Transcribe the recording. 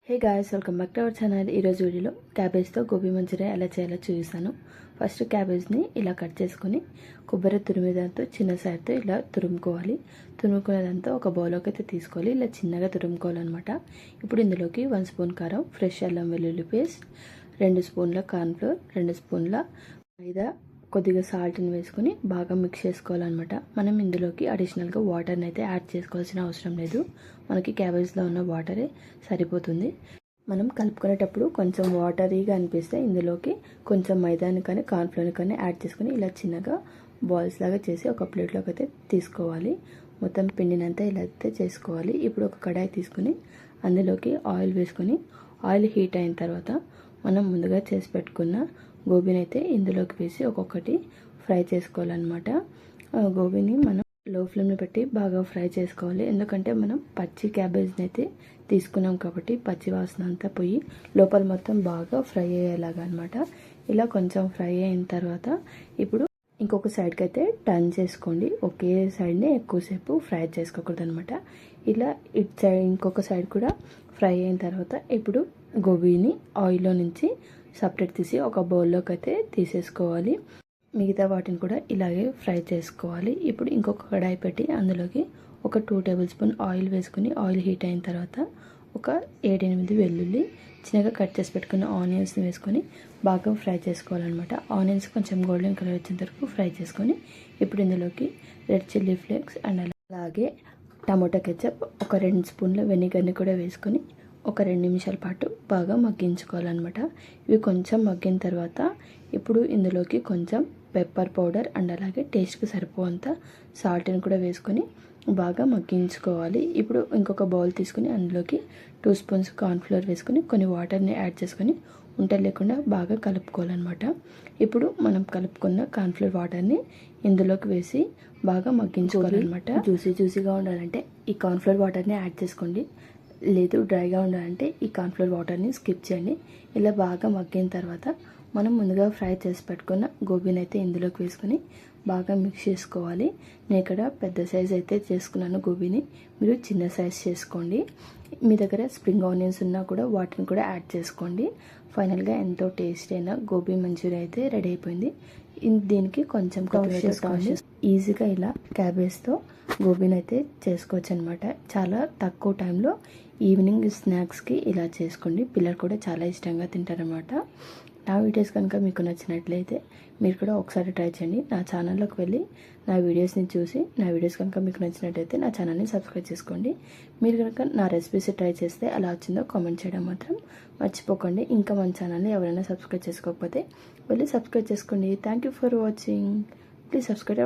Hey guys, welcome back to our channel. ఈరోజు వీడియోలో క్యాబేజ్తో gobi Manchuria ఎలా చేయాలో చూపిస్తాను. ఫస్ట్ క్యాబేజ్ని ఇలా కట్ చేసుకొని కొబ్బరి తురిమేదాంతో చిన్న సైడ్తో ఇలా తురుముకోవాలి. తురుముకునేదాంతో ఒక బౌల్లోకి అయితే తీసుకోవాలి. ఇలా చిన్నగా తురుముకోవాలన్నమాట. ఇప్పుడు ఇందులోకి 1 స్పూన్ కారం, ఫ్రెష్ అల్లం వెల్లుల్లి పేస్ట్, 2 స్పూన్ల కార్న్ఫ్లోర్, 2 స్పూన్ల మైదా, కొద్దిగా సాల్ట్ని వేసుకొని బాగా మిక్స్ చేసుకోవాలన్నమాట. మనం ఇందులోకి అడిషనల్గా వాటర్ని అయితే యాడ్ చేసుకోవాల్సిన అవసరం లేదు. మనకి క్యాబేజ్లో ఉన్న వాటరే సరిపోతుంది. మనం కలుపుకునేటప్పుడు కొంచెం వాటరీగా అనిపిస్తే ఇందులోకి కొంచెం మైదాని కానీ కార్న్ఫ్లోర్ని కానీ యాడ్ చేసుకొని ఇలా చిన్నగా బాల్స్ లాగా చేసి ఒక ప్లేట్లోకి అయితే తీసుకోవాలి. మొత్తం పిండినంతా ఇలా అయితే చేసుకోవాలి. ఇప్పుడు ఒక కడాయి తీసుకుని అందులోకి ఆయిల్ వేసుకొని ఆయిల్ హీట్ అయిన తర్వాత మనం ముందుగా చేసి పెట్టుకున్న గోబీని అయితే ఇందులోకి వేసి ఒక్కొక్కటి ఫ్రై చేసుకోవాలన్నమాట. గోబీని మనం లో ఫ్లేమ్లో పెట్టి బాగా ఫ్రై చేసుకోవాలి. ఎందుకంటే మనం పచ్చి క్యాబేజ్ని అయితే తీసుకున్నాం కాబట్టి పచ్చి వాసన అంతా పోయి లోపల మొత్తం బాగా ఫ్రై అయ్యేలాగా అనమాట. ఇలా కొంచెం ఫ్రై అయిన తర్వాత ఇప్పుడు ఇంకొక సైడ్కి అయితే టర్న్ చేసుకోండి. ఒకే సైడ్ని ఎక్కువసేపు ఫ్రై చేసుకోకూడదు అనమాట. ఇలా ఇటు సైడ్ ఇంకొక సైడ్ కూడా ఫ్రై అయిన తర్వాత ఇప్పుడు గోబీని ఆయిల్లో నుంచి సపరేట్ తీసి ఒక బౌల్లోకి అయితే తీసేసుకోవాలి. మిగతా వాటిని కూడా ఇలాగే ఫ్రై చేసుకోవాలి. ఇప్పుడు ఇంకొక కడాయి పెట్టి అందులోకి ఒక 2 టేబుల్ స్పూన్ ఆయిల్ వేసుకుని ఆయిల్ హీట్ అయిన తర్వాత ఒక 7-8 వెల్లుల్లి, చిన్నగా కట్ చేసి పెట్టుకున్న ఆనియన్స్ని వేసుకొని బాగా ఫ్రై చేసుకోవాలన్నమాట. ఆనియన్స్ కొంచెం గోల్డెన్ కలర్ వచ్చేంత వరకు ఫ్రై చేసుకొని ఇప్పుడు ఇందులోకి రెడ్ చిల్లీ ఫ్లేక్స్ అండ్ అలాగే టమోటా కెచప్, ఒక 2 స్పూన్ల వెనిగర్ని కూడా వేసుకొని ఒక 2 నిమిషాల పాటు బాగా మగ్గించుకోవాలన్నమాట. ఇవి కొంచెం మగ్గిన తర్వాత ఇప్పుడు ఇందులోకి కొంచెం పెప్పర్ పౌడర్ అండ్ అలాగే టేస్ట్కి సరిపోయేంత సాల్ట్ని కూడా వేసుకొని బాగా మగ్గించుకోవాలి. ఇప్పుడు ఇంకొక బౌల్ తీసుకుని అందులోకి 2 స్పూన్స్ కార్న్ఫ్లోర్ వేసుకొని కొన్ని వాటర్ని యాడ్ చేసుకొని ఉంటలు లేకుండా బాగా కలుపుకోవాలన్నమాట. ఇప్పుడు మనం కలుపుకున్న కార్న్ఫ్లోర్ వాటర్ని ఇందులోకి వేసి బాగా మగ్గించుకోవాలన్నమాట. జ్యూసీగా ఉండాలంటే ఈ కార్న్ఫ్లోర్ వాటర్ని యాడ్ చేసుకోండి. లేదు డ్రైగా ఉండాలంటే ఈ కార్న్ఫ్లోర్ వాటర్ని స్కిప్ చేయండి. ఇలా బాగా మగ్గిన తర్వాత మనం ముందుగా ఫ్రై చేసి పెట్టుకున్న గోబీని అయితే ఇందులోకి వేసుకొని బాగా మిక్స్ చేసుకోవాలి. నేను ఇక్కడ పెద్ద సైజ్ అయితే చేసుకున్నాను గోబీని, మీరు చిన్న సైజ్ చేసుకోండి. మీ దగ్గర స్ప్రింగ్ ఆనియన్స్ ఉన్నా కూడా వాటిని కూడా యాడ్ చేసుకోండి. ఫైనల్గా ఎంతో టేస్ట్ అయిన గోబీ మంచూరియా అయితే రెడీ అయిపోయింది. దీనికి కొంచెం చేసుకోండి. ఈజీగా ఇలా క్యాబేజ్తో గోబీని అయితే చేసుకోవచ్చు అనమాట. చాలా తక్కువ టైంలో ఈవినింగ్ స్నాక్స్కి ఇలా చేసుకోండి. పిల్లలు కూడా చాలా ఇష్టంగా తింటారనమాట. నా వీడియోస్ కనుక మీకు నచ్చినట్లయితే మీరు కూడా ఒకసారి ట్రై చేయండి. నా ఛానల్లోకి వెళ్ళి నా వీడియోస్ని చూసి నా వీడియోస్ కనుక మీకు నచ్చినట్లయితే నా ఛానల్ని సబ్స్క్రైబ్ చేసుకోండి. మీరు కనుక నా రెసిపీస్ ట్రై చేస్తే ఎలా వచ్చిందో కామెంట్ చేయడం మాత్రం మర్చిపోకండి. ఇంకా మన ఛానల్ని ఎవరైనా సబ్స్క్రైబ్ చేసుకోకపోతే వెళ్ళి సబ్స్క్రైబ్ చేసుకోండి. Thank you for watching. Please subscribe our